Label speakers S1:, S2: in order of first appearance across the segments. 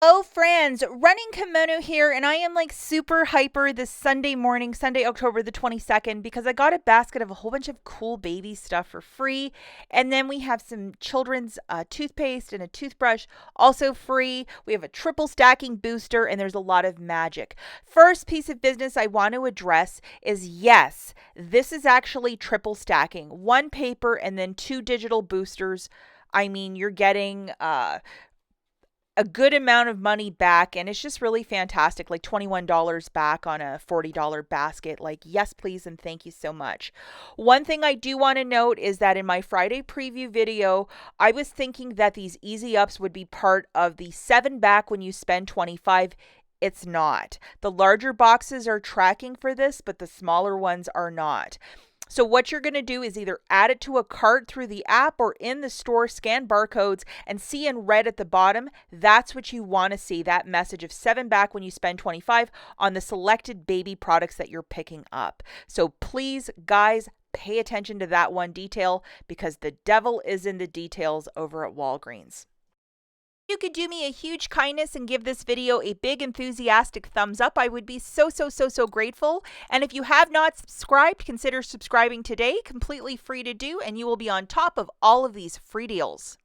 S1: Oh, friends, running kimono here, and I am like super hyper this Sunday morning, Sunday, October the 22nd, because I got a basket of a whole bunch of cool baby stuff for free. And then we have some children's toothpaste and a toothbrush also free. We have a triple stacking booster, and there's a lot of magic. First piece of business I want to address is yes, this is actually triple stacking one paper and then two digital boosters. I mean, you're getting a good amount of money back, and it's just really fantastic, like $21 back on a $40 basket. Like, yes please and thank you so much. One thing I do want to note is that in my Friday preview video, I was thinking that these easy ups would be part of the 7 back when you spend 25. It's not. The larger boxes are tracking for this, but the smaller ones are not. So what you're going to do is either add it to a cart through the app or in the store, scan barcodes and see in red at the bottom. That's what you want to see, that message of 7 back when you spend 25 on the selected baby products that you're picking up. So please, guys, pay attention to that one detail because the devil is in the details over at Walgreens. You could do me a huge kindness and give this video a big enthusiastic thumbs up. I would be so grateful. And if you have not subscribed, consider subscribing today. Completely free to do, and you will be on top of all of these free deals.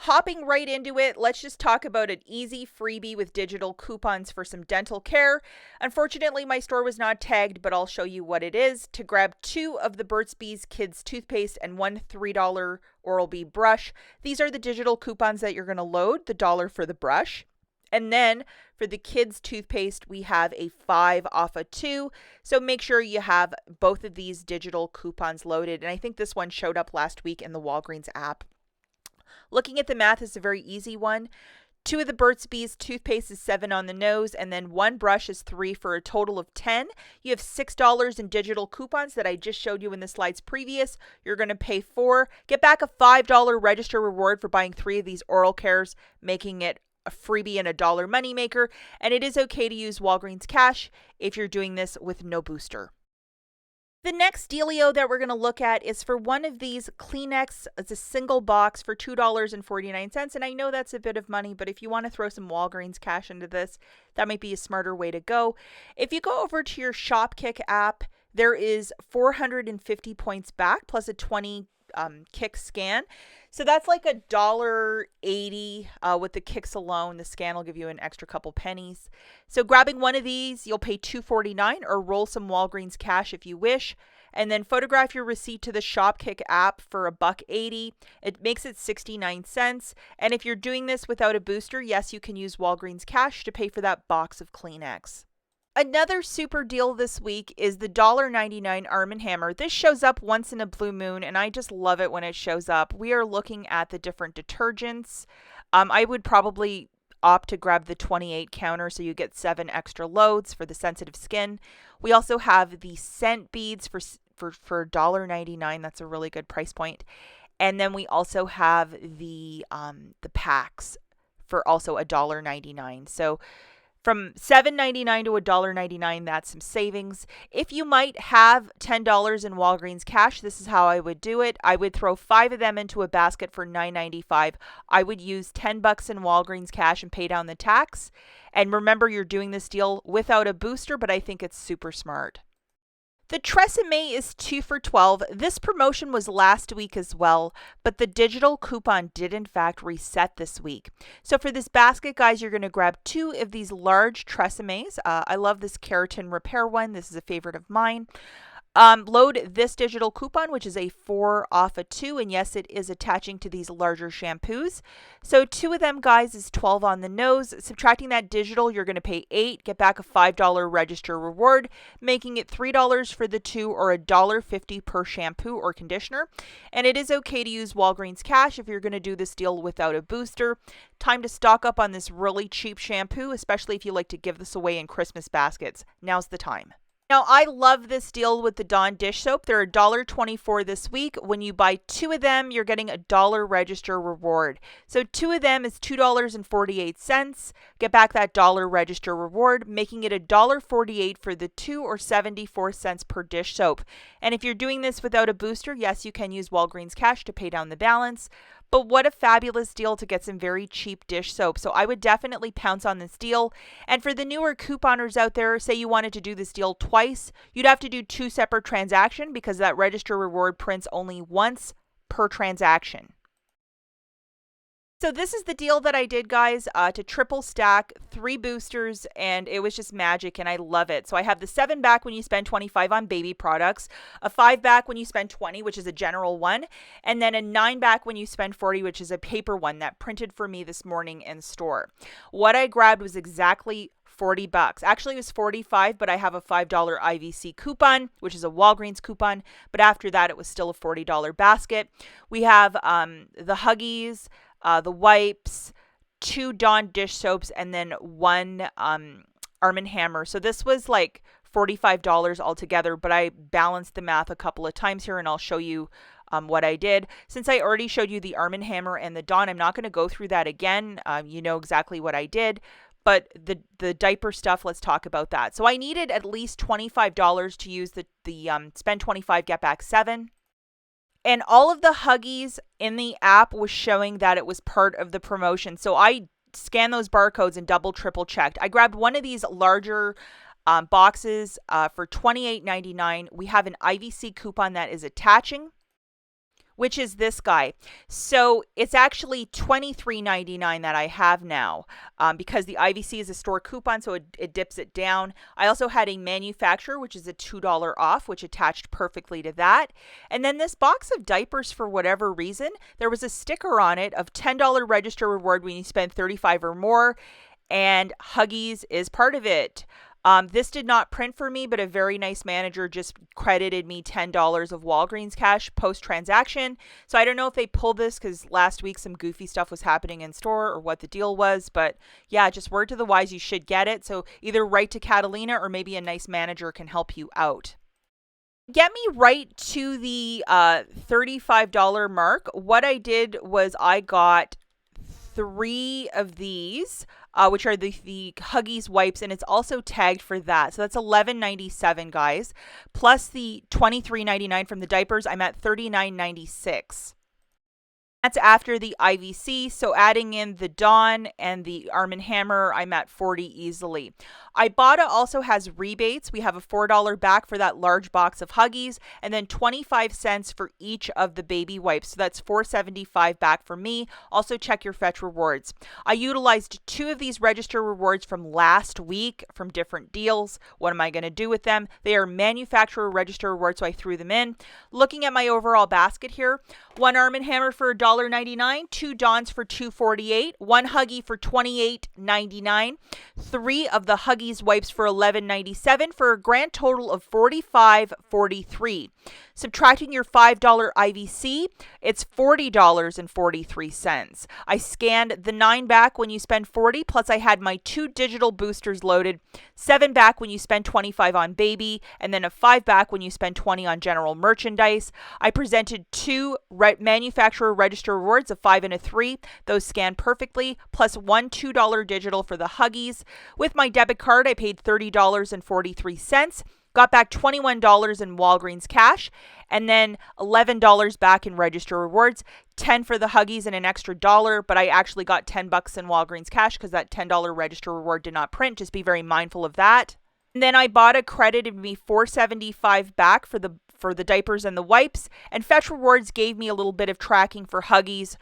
S1: Hopping right into it, let's just talk about an easy freebie with digital coupons for some dental care. Unfortunately, my store was not tagged, but I'll show you what it is. To grab 2 of the Burt's Bees Kids toothpaste and 1 $3 Oral-B brush. These are the digital coupons that you're going to load, the dollar for the brush. And then for the kids toothpaste, we have a 5 off a 2. So make sure you have both of these digital coupons loaded. And I think this one showed up last week in the Walgreens app. Looking at the math is a very easy one. 2 of the Burt's Bees toothpaste is 7 on the nose, and then 1 brush is 3 for a total of 10. You have $6 in digital coupons that I just showed you in the slides previous. You're going to pay 4. Get back a $5 register reward for buying 3 of these oral cares, making it a freebie and a dollar moneymaker. And it is okay to use Walgreens cash if you're doing this with no booster. The next dealio that we're going to look at is for one of these Kleenex. It's a single box for $2.49. And I know that's a bit of money, but if you want to throw some Walgreens cash into this, that might be a smarter way to go. If you go over to your Shopkick app, there is 450 points back plus a 20 Kick scan. So that's like $1.80 with the Kicks alone. The scan will give you an extra couple pennies. So grabbing one of these, you'll pay $2.49 or roll some Walgreens cash if you wish. And then photograph your receipt to the Shopkick app for $1.80. It makes it 69 cents. And if you're doing this without a booster, yes, you can use Walgreens cash to pay for that box of Kleenex. Another super deal this week is the $1.99 Arm & Hammer. This shows up once in a blue moon, and I just love it when it shows up. We are looking at the different detergents. I would probably opt to grab the 28 counter so you get 7 extra loads for the sensitive skin. We also have the scent beads for $1.99. That's a really good price point. And then we also have the packs for also $1.99. So from $7.99 to $1.99, that's some savings. If you might have $10 in Walgreens cash, this is how I would do it. I would throw 5 of them into a basket for $9.95. I would use $10 in Walgreens cash and pay down the tax. And remember, you're doing this deal without a booster, but I think it's super smart. The Tresemme is 2 for $12. This promotion was last week as well, but the digital coupon did in fact reset this week. So for this basket, guys, you're going to grab 2 of these large Tresemmes. I love this keratin repair one. This is a favorite of mine. Load this digital coupon, which is a 4 off a 2, and yes, it is attaching to these larger shampoos. So 2 of them, guys, is 12 on the nose. Subtracting that digital, you're going to pay 8, get back a $5 register reward, making it $3 for the 2 or $1.50 per shampoo or conditioner. And it is okay to use Walgreens cash if you're going to do this deal without a booster. Time to stock up on this really cheap shampoo, especially if you like to give this away in Christmas baskets. Now's the time. Now, I love this deal with the Dawn dish soap. They're $1.24 this week. When you buy 2 of them, you're getting a $1 register reward. So 2 of them is $2.48. Get back that $1 register reward, making it $1.48 for the 2 or 74 cents per dish soap. And if you're doing this without a booster, yes, you can use Walgreens cash to pay down the balance. But what a fabulous deal to get some very cheap dish soap. So I would definitely pounce on this deal. And for the newer couponers out there, say you wanted to do this deal twice, you'd have to do 2 separate transactions because that register reward prints only once per transaction. So this is the deal that I did, guys, to triple stack 3 boosters, and it was just magic, and I love it. So I have the 7 back when you spend 25 on baby products, a 5 back when you spend 20, which is a general one, and then a 9 back when you spend 40, which is a paper one that printed for me this morning in store. What I grabbed was exactly $40. Actually, it was 45, but I have a $5 IVC coupon, which is a Walgreens coupon. But after that, it was still a $40 basket. We have the Huggies, the wipes, 2 Dawn dish soaps, and then 1 Arm & Hammer. So this was like $45 altogether, but I balanced the math a couple of times here, and I'll show you what I did. Since I already showed you the Arm & Hammer and the Dawn, I'm not going to go through that again. You know exactly what I did. But the diaper stuff, let's talk about that. So I needed at least $25 to use the spend 25, get back 7. And all of the Huggies in the app was showing that it was part of the promotion. So I scanned those barcodes and double, triple checked. I grabbed one of these larger boxes for $28.99. We have an IVC coupon that is attaching, which is this guy. So it's actually $23.99 that I have now because the IVC is a store coupon, so it dips it down. I also had a manufacturer, which is a $2 off, which attached perfectly to that. And then this box of diapers, for whatever reason, there was a sticker on it of $10 register reward when you spend $35 or more, and Huggies is part of it. This did not print for me, but a very nice manager just credited me $10 of Walgreens cash post-transaction. So I don't know if they pulled this because last week some goofy stuff was happening in store or what the deal was. But yeah, just word to the wise, you should get it. So either write to Catalina or maybe a nice manager can help you out. Get me right to the $35 mark. What I did was I got 3 of these, which are the Huggies wipes, and it's also tagged for that. So that's $11.97, guys. Plus the $23.99 from the diapers, I'm at $39.96. That's after the IVC, so adding in the Dawn and the Arm & Hammer, I'm at $40 easily. IBOTTA also has rebates. We have a $4 back for that large box of Huggies, and then 25 cents for each of the baby wipes. So that's $4.75 back for me. Also check your Fetch rewards. I utilized 2 of these register rewards from last week from different deals. What am I going to do with them? They are manufacturer register rewards, so I threw them in. Looking at my overall basket here, 1 Arm & Hammer for $1.99, 2 Dawns for $2.48, 1 Huggie for $28.99, 3 of the Huggies wipes for $11.97 for a grand total of $45.43. Subtracting your $5 IVC, it's $40.43. I scanned the 9 back when you spend 40, plus I had my 2 digital boosters loaded, 7 back when you spend 25 on baby, and then a 5 back when you spend 20 on general merchandise. I presented 2 manufacturer register rewards, a 5 and a 3. Those scanned perfectly, plus 1 $2 digital for the Huggies. With my debit card, I paid $30.43. Got back $21 in Walgreens cash, and then $11 back in register rewards, 10 for the Huggies and an extra $1, but I actually got $10 in Walgreens cash because that $10 register reward did not print. Just be very mindful of that. And then IBOTTA credited me $4.75 back for the diapers and the wipes, and Fetch Rewards gave me a little bit of tracking for Huggies.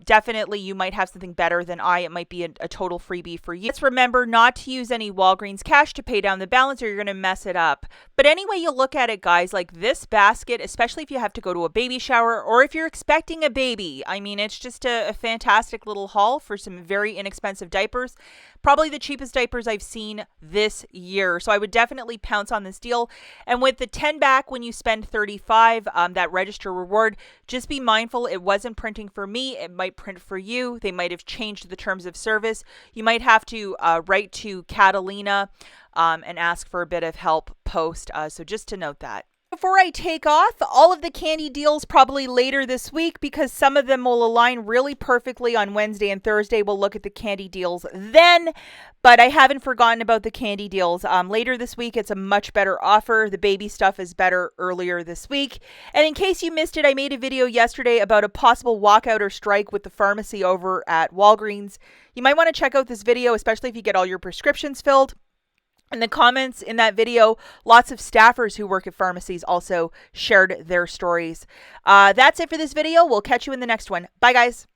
S1: Definitely you might have something better than I. It might be a total freebie for you. Just remember not to use any Walgreens cash to pay down the balance or you're going to mess it up. But anyway, you look at it, guys, like this basket, especially if you have to go to a baby shower or if you're expecting a baby. I mean, it's just a fantastic little haul for some very inexpensive diapers. Probably the cheapest diapers I've seen this year. So I would definitely pounce on this deal. And with the 10 back when you spend 35, that register reward, just be mindful it wasn't printing for me. It might print for you. They might have changed the terms of service. You might have to write to Catalina and ask for a bit of help post. So just to note that. Before I take off, all of the candy deals probably later this week because some of them will align really perfectly on Wednesday and Thursday. We'll look at the candy deals then, but I haven't forgotten about the candy deals. Later this week, it's a much better offer. The baby stuff is better earlier this week. And in case you missed it, I made a video yesterday about a possible walkout or strike with the pharmacy over at Walgreens. You might want to check out this video, especially if you get all your prescriptions filled. In the comments in that video, lots of staffers who work at pharmacies also shared their stories. That's it for this video. We'll catch you in the next one. Bye, guys.